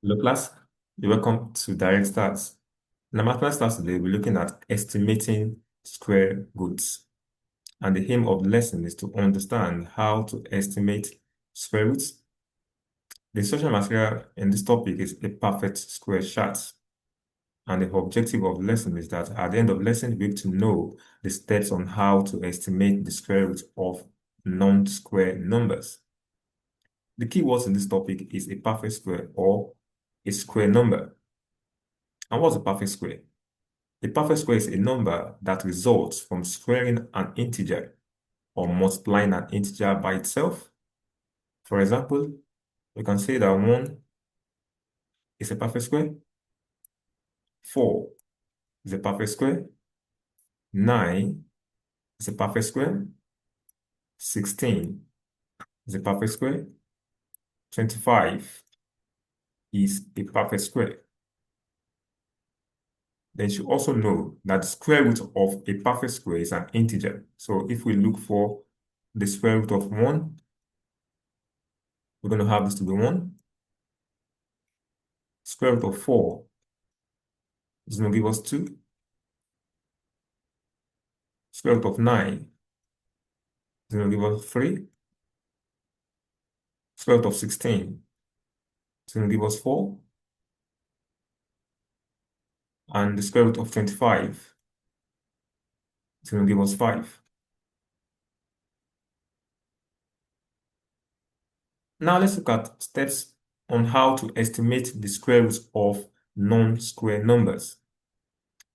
Hello class, you're welcome to Direct Stats. In the mathematics class today, we're looking at estimating square roots. And the aim of the lesson is to understand how to estimate square roots. The instructional material in this topic is a perfect square chart. And the objective of the lesson is that at the end of the lesson, we need to know the steps on how to estimate the square root of non-square numbers. The key words in this topic is a perfect square or a square number. And what's a perfect square? A perfect square is a number that results from squaring an integer or multiplying an integer by itself. For example, we can say that 1 is a perfect square, 4 is a perfect square, 9 is a perfect square, 16 is a perfect square, 25 is a perfect square. Then you should also know that the square root of a perfect square is an integer. So if we look for the square root of 1, we're going to have this to be 1. Square root of 4 is going to give us 2. Square root of 9 is going to give us 3. Square root of 16 is going to give us 4. And the square root of 25 is going to give us 5. Now let's look at steps on how to estimate the square roots of non-square numbers.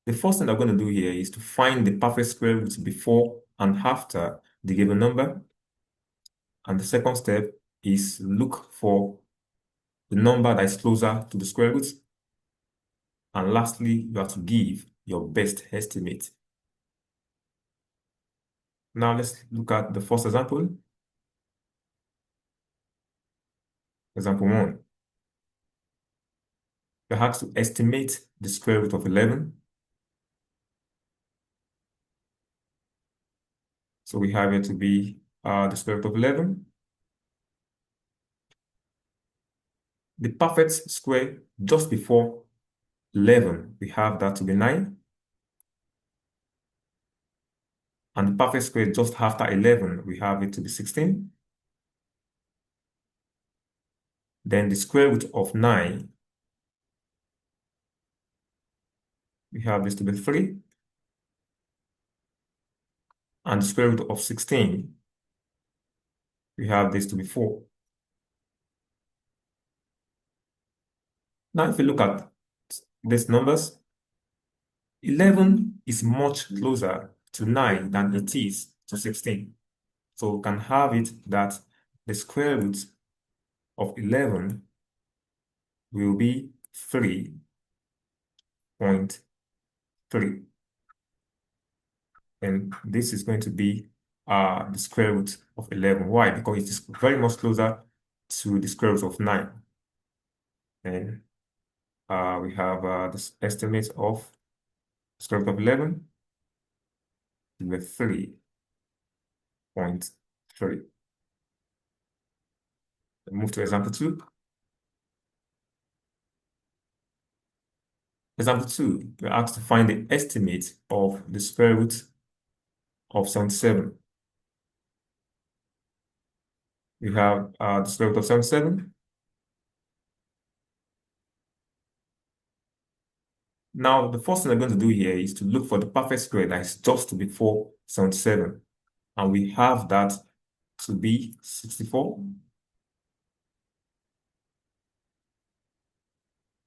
The first thing I'm going to do here is to find the perfect square roots before and after the given number. And the second step is look for the number that is closer to the square root. And lastly, you have to give your best estimate. Now let's look at the first example. Example 1. We have to estimate the square root of 11. So we have it to be the square root of 11. The perfect square just before 11, we have that to be 9. And the perfect square just after 11, we have it to be 16. Then the square root of 9, we have this to be 3. And the square root of 16, we have this to be 4. Now, if you look at these numbers, 11 is much closer to 9 than it is to 16. So we can have it that the square root of 11 will be 3.3. And this is going to be the square root of 11. Why? Because it is very much closer to the square root of 9. And we have this estimate of square root of 11 to be 3.3. Move to example 2. Example 2, we're asked to find the estimate of the square root of 77. We have the square root of 77. Now, the first thing I'm going to do here is to look for the perfect square that is just before 77. And we have that to be 64.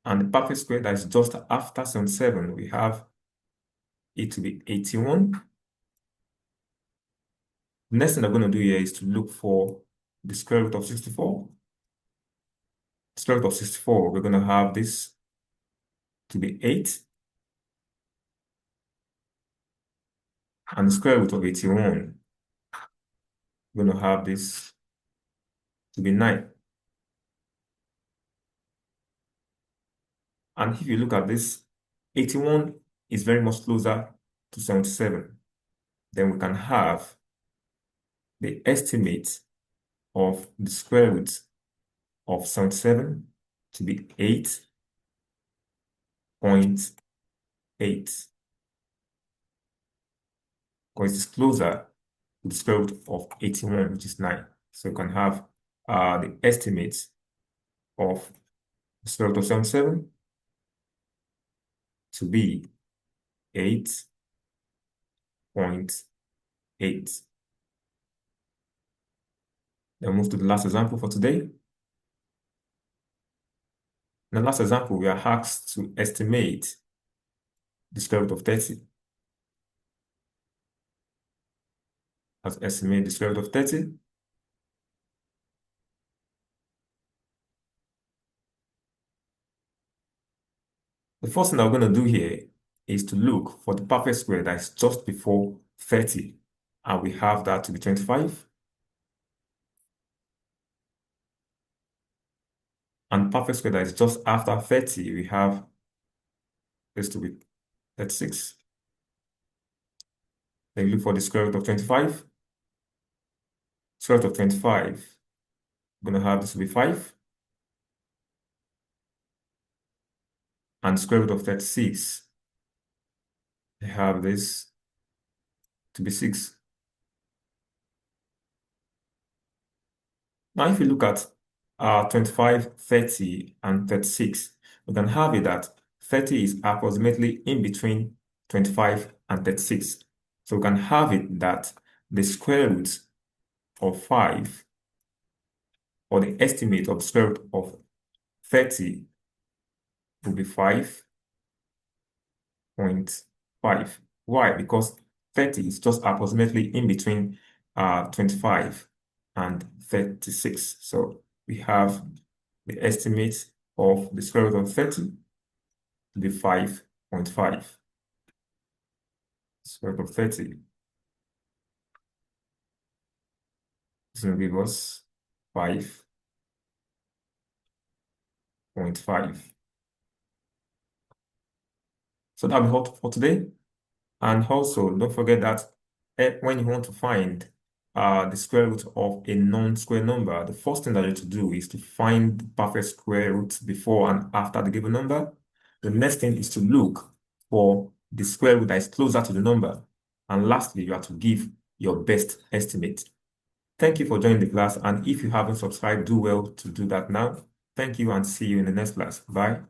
And the perfect square that is just after 77, we have it to be 81. The next thing I'm going to do here is to look for the square root of 64. The square root of 64, we're going to have this to be 8. And the square root of 81, we're going to have this to be 9. And if you look at this, 81 is very much closer to 77. Then we can have the estimate of the square root of 77 to be 8.8 because it's closer to the square root of 81, which is 9. So you can have the estimate of the square root of 77 to be 8.8. Then move to the last example for today. In the last example, we are asked to estimate the square root of 30. Let's estimate the square root of 30. The first thing that we're going to do here is to look for the perfect square that is just before 30. And we have that to be 25. And perfect square that is just after 30, we have this to be 36. Then we look for the square root of 25. Square root of 25, we're going to have this to be 5. And square root of 36, we have this to be 6. Now, if you look at 25, 30, and 36, we can have it that 30 is approximately in between 25 and 36. So we can have it that the square root of 5, or the estimate of the square root of 30, will be 5.5. Why? Because 30 is just approximately in between 25 and 36. So we have the estimate of the square root of 30 to be 5.5. Square root of 30 is going to give us 5.5. So that'll be all for today. And also, don't forget that when you want to find the square root of a non-square number, the first thing that you have to do is to find the perfect square root before and after the given number. The next thing is to look for the square root that is closer to the number. And lastly, you have to give your best estimate. Thank you for joining the class. And if you haven't subscribed, do well to do that now. Thank you and see you in the next class. Bye.